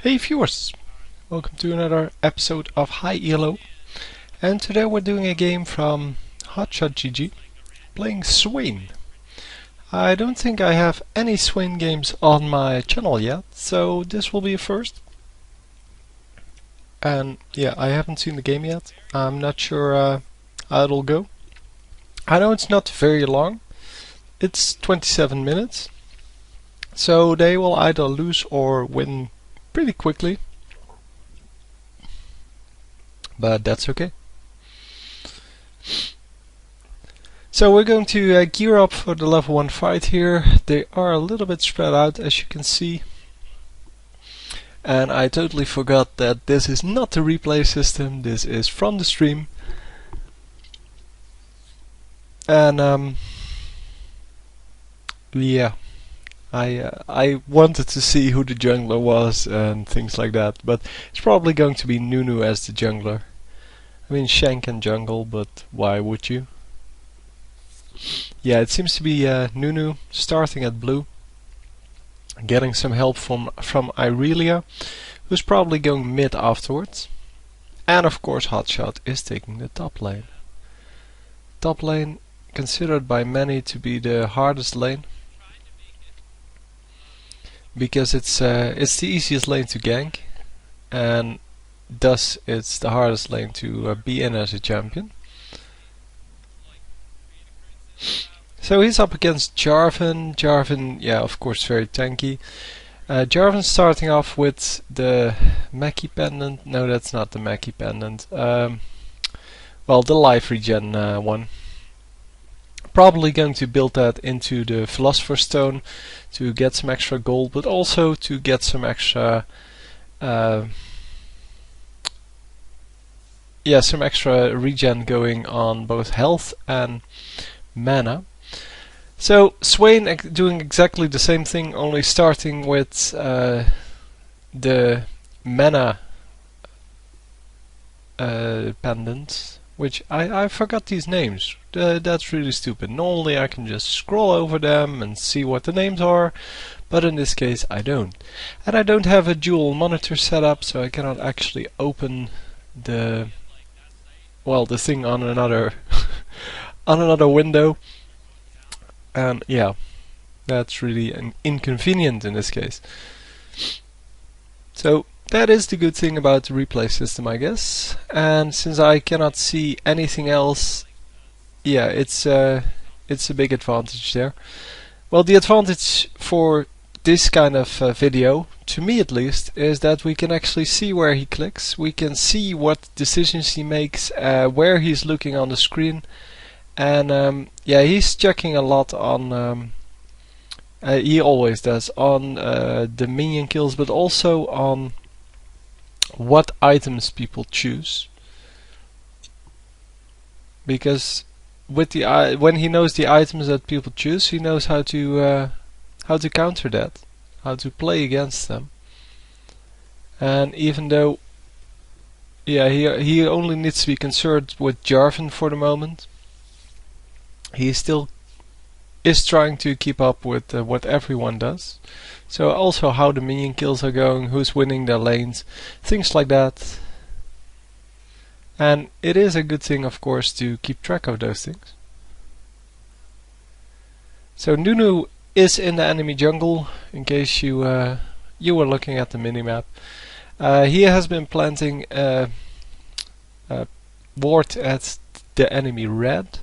Hey viewers, welcome to another episode of High ELO, and today we're doing a game from HotshotGG playing Swain. I don't think I have any Swain games on my channel yet, so this will be a first. And yeah, I haven't seen the game yet. I'm not sure how it'll go. I know it's not very long, it's 27 minutes, so they will either lose or win pretty quickly. But that's okay. So we're going to gear up for the level 1 fight here. They are a little bit spread out, as you can see. And I totally forgot that this is not the replay system, this is from the stream. And yeah, I wanted to see who the jungler was and things like that, but it's probably going to be Nunu as the jungler. I mean, Shank can jungle, but why would you? Yeah, it seems to be Nunu starting at blue, getting some help from Irelia, who's probably going mid afterwards. And of course Hotshot is taking the top lane. Top lane considered by many to be the hardest lane, because it's the easiest lane to gank, and thus it's the hardest lane to be in as a champion. So he's up against Jarvan. Jarvan, yeah, of course, very tanky. Jarvan's starting off with the Mackie pendant. No, that's not the Mackie pendant. Well, the life regen one. Probably going to build that into the Philosopher's Stone to get some extra gold, but also to get some extra some extra regen going on both health and mana. So Swain doing exactly the same thing, only starting with the mana pendant, which I forgot these names. That's really stupid. Normally I can just scroll over them and see what the names are, but in this case I don't. And I don't have a dual monitor set up, so I cannot actually open the thing on another on another window. And yeah, that's really inconvenient in this case. So that is the good thing about the replay system, I guess. And since I cannot see anything else, yeah, it's a big advantage there. Well, the advantage for this kind of video, to me at least, is that we can actually see where he clicks. We can see what decisions he makes, where he's looking on the screen. And yeah, he's checking a lot on, he always does, on the minion kills, but also on what items people choose. Because with the when he knows the items that people choose, he knows how to counter that, how to play against them. And even though, yeah, he only needs to be concerned with Jarvan for the moment, he still is trying to keep up with what everyone does. So also how the minion kills are going, who's winning their lanes, things like that. And it is a good thing, of course, to keep track of those things. So Nunu is in the enemy jungle, in case you were looking at the minimap. He has been planting a ward at the enemy red.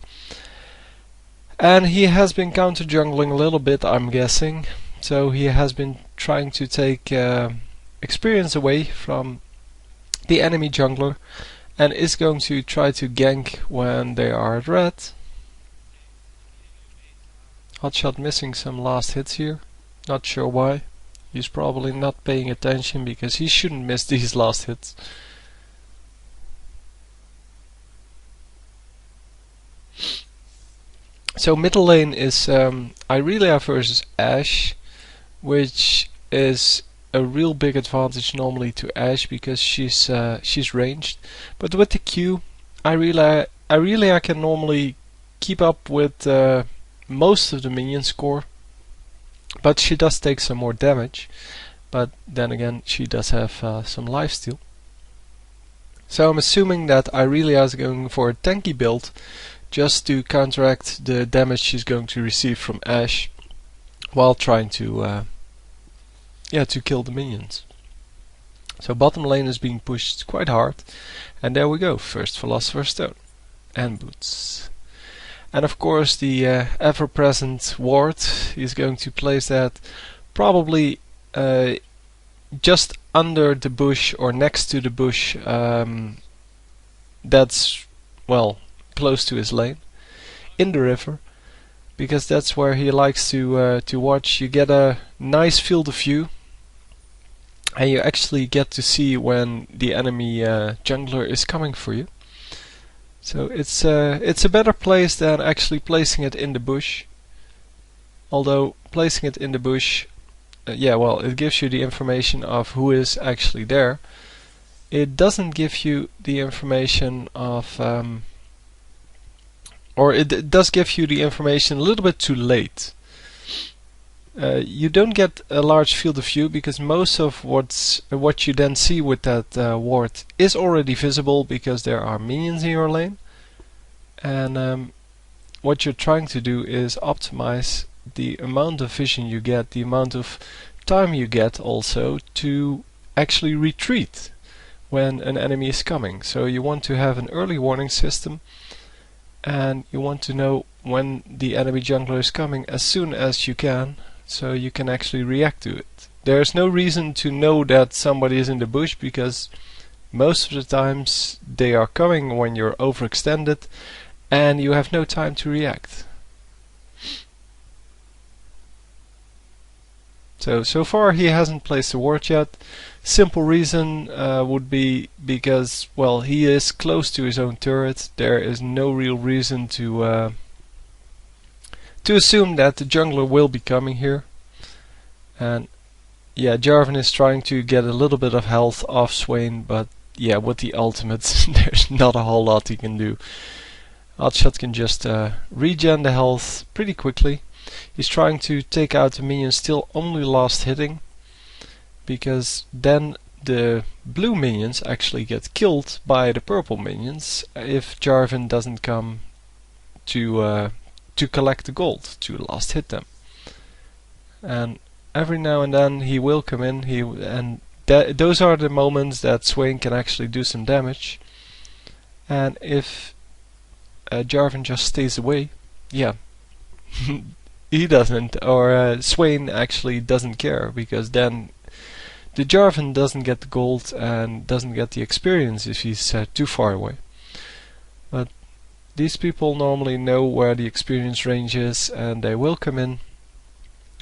And he has been counter jungling a little bit, I'm guessing. So he has been trying to take experience away from the enemy jungler, and is going to try to gank when they are at red. Hotshot missing some last hits here. Not sure why. He's probably not paying attention, because he shouldn't miss these last hits. So middle lane is Irelia versus Ashe, which is a real big advantage normally to Ashe, because she's ranged. But with the Q, Irelia can normally keep up with most of the minion score, but she does take some more damage. but then again she does have some lifesteal. So I'm assuming that Irelia is going for a tanky build just to counteract the damage she's going to receive from Ashe while trying to to kill the minions. So bottom lane is being pushed quite hard, and there we go, first Philosopher's Stone and boots. And of course the ever-present ward, is going to place that probably just under the bush or next to the bush that's, well, close to his lane, in the river, because that's where he likes to watch. You get a nice field of view, and you actually get to see when the enemy jungler is coming for you. So it's a better place than actually placing it in the bush. Although placing it in the bush, well, it gives you the information of who is actually there. It doesn't give you the information of, or it does give you the information a little bit too late. You don't get a large field of view because most of what you then see with that ward is already visible because there are minions in your lane, and what you're trying to do is optimize the amount of vision you get, the amount of time you get also to actually retreat when an enemy is coming. So you want to have an early warning system, and you want to know when the enemy jungler is coming as soon as you can, so you can actually react to it. There's no reason to know that somebody is in the bush because most of the times they are coming when you're overextended and you have no time to react. So far he hasn't placed a ward yet. Simple reason would be because, well, he is close to his own turret. There is no real reason to assume that the jungler will be coming here. And yeah, Jarvan is trying to get a little bit of health off Swain, but yeah, with the ultimate there's not a whole lot he can do. Hotshot can just regen the health pretty quickly. He's trying to take out the minion still only last hitting, because then the blue minions actually get killed by the purple minions if Jarvan doesn't come to collect the gold, to last hit them. And every now and then he will come in, those are the moments that Swain can actually do some damage. And if Jarvan just stays away, yeah, he doesn't, or Swain actually doesn't care, because then the Jarvan doesn't get the gold and doesn't get the experience if he's too far away. But these people normally know where the experience range is, and they will come in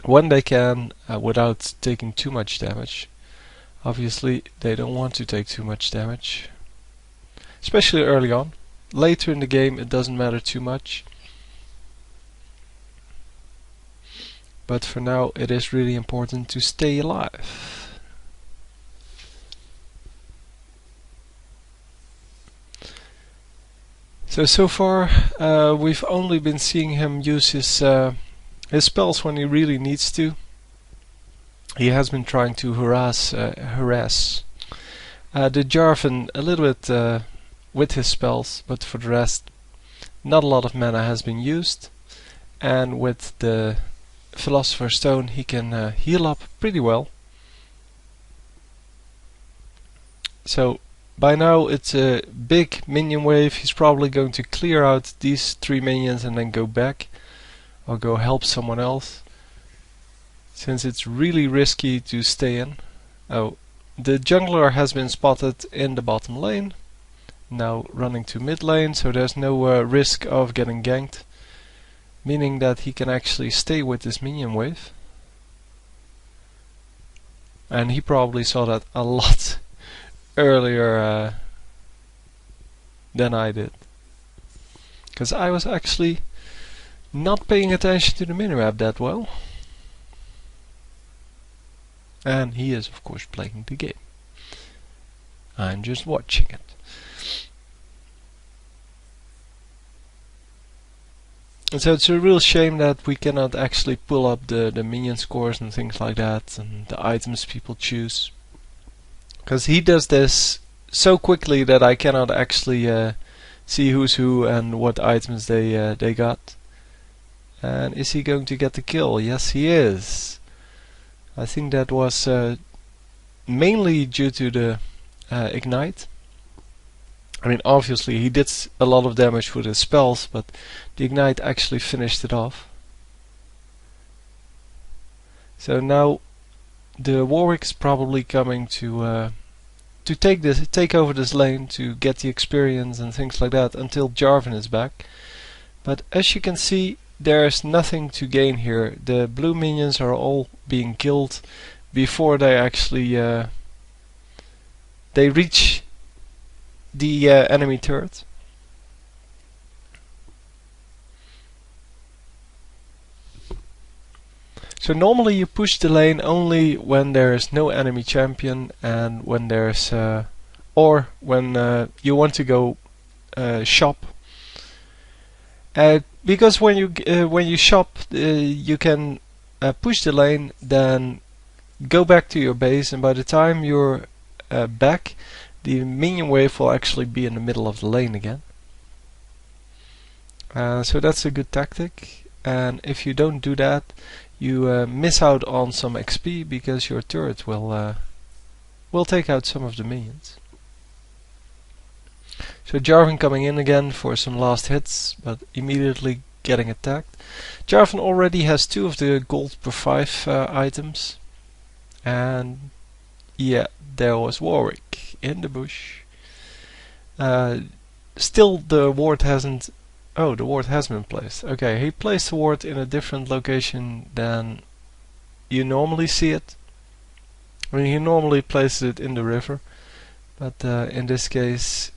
when they can without taking too much damage. Obviously they don't want to take too much damage, especially early on. Later in the game it doesn't matter too much, but for now it is really important to stay alive. So far we've only been seeing him use his spells when he really needs to. He has been trying to harass the Jarvan a little bit with his spells, but for the rest not a lot of mana has been used, and with the Philosopher's Stone he can heal up pretty well. So by now it's a big minion wave. He's probably going to clear out these 3 minions and then go back, or go help someone else, since it's really risky to stay in. Oh, the jungler has been spotted in the bottom lane, now running to mid lane, so there's no risk of getting ganked, meaning that he can actually stay with this minion wave. And he probably saw that a lot earlier than I did, because I was actually not paying attention to the minimap that well. And he is of course playing the game. I'm just watching it. And so it's a real shame that we cannot actually pull up the minion scores and things like that, and the items people choose. Because he does this so quickly that I cannot actually see who's who and what items they got. And is he going to get the kill? Yes, he is. I think that was mainly due to the ignite. I mean, obviously he did a lot of damage with his spells, but the ignite actually finished it off. So now the Warwick's probably coming to take over this lane to get the experience and things like that until Jarvan is back. But as you can see, there's nothing to gain here. The blue minions are all being killed before they actually they reach the enemy turret. So normally you push the lane only when there is no enemy champion and when there's or when you want to go shop. Because when you shop, you can push the lane, then go back to your base, and by the time you're back, the minion wave will actually be in the middle of the lane again. So that's a good tactic, and if you don't do that, you miss out on some XP because your turret will take out some of the minions. So Jarvan coming in again for some last hits, but immediately getting attacked. Jarvan already has 2 of the gold per 5 items, and yeah, there was Warwick in the bush. Still the ward hasn't... Oh, the ward has been placed. Okay, he placed the ward in a different location than you normally see it. I mean, he normally places it in the river, but in this case,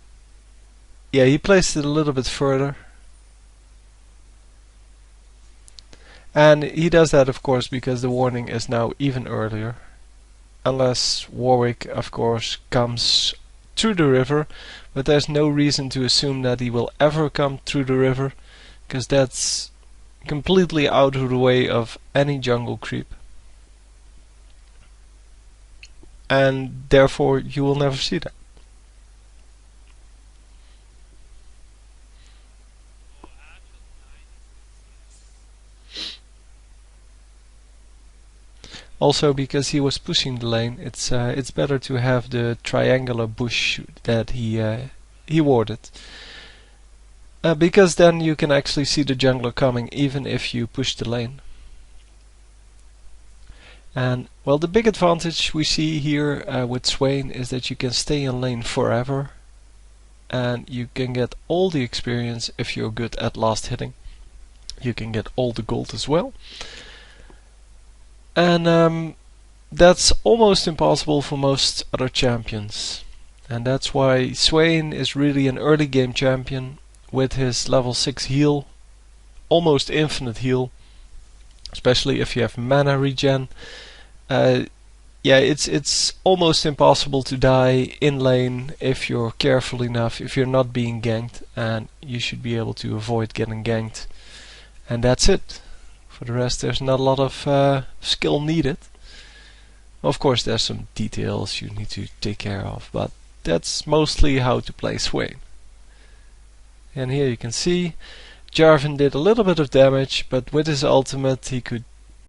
yeah, he placed it a little bit further. And he does that, of course, because the warning is now even earlier. Unless Warwick, of course, comes through the river, but there's no reason to assume that he will ever come through the river, because that's completely out of the way of any jungle creep. And therefore you will never see that. Also, because he was pushing the lane, it's better to have the triangular bush that he warded, because then you can actually see the jungler coming even if you push the lane. And well, the big advantage we see here with Swain is that you can stay in lane forever, and you can get all the experience if you're good at last hitting. You can get all the gold as well. And that's almost impossible for most other champions. And that's why Swain is really an early game champion with his level 6 heal, almost infinite heal, especially if you have mana regen. Yeah, it's almost impossible to die in lane if you're careful enough, if you're not being ganked, and you should be able to avoid getting ganked. And that's it. For the rest, there's not a lot of skill needed. Of course, there's some details you need to take care of, but that's mostly how to play Swain. And here you can see Jarvan did a little bit of damage, but with his ultimate he could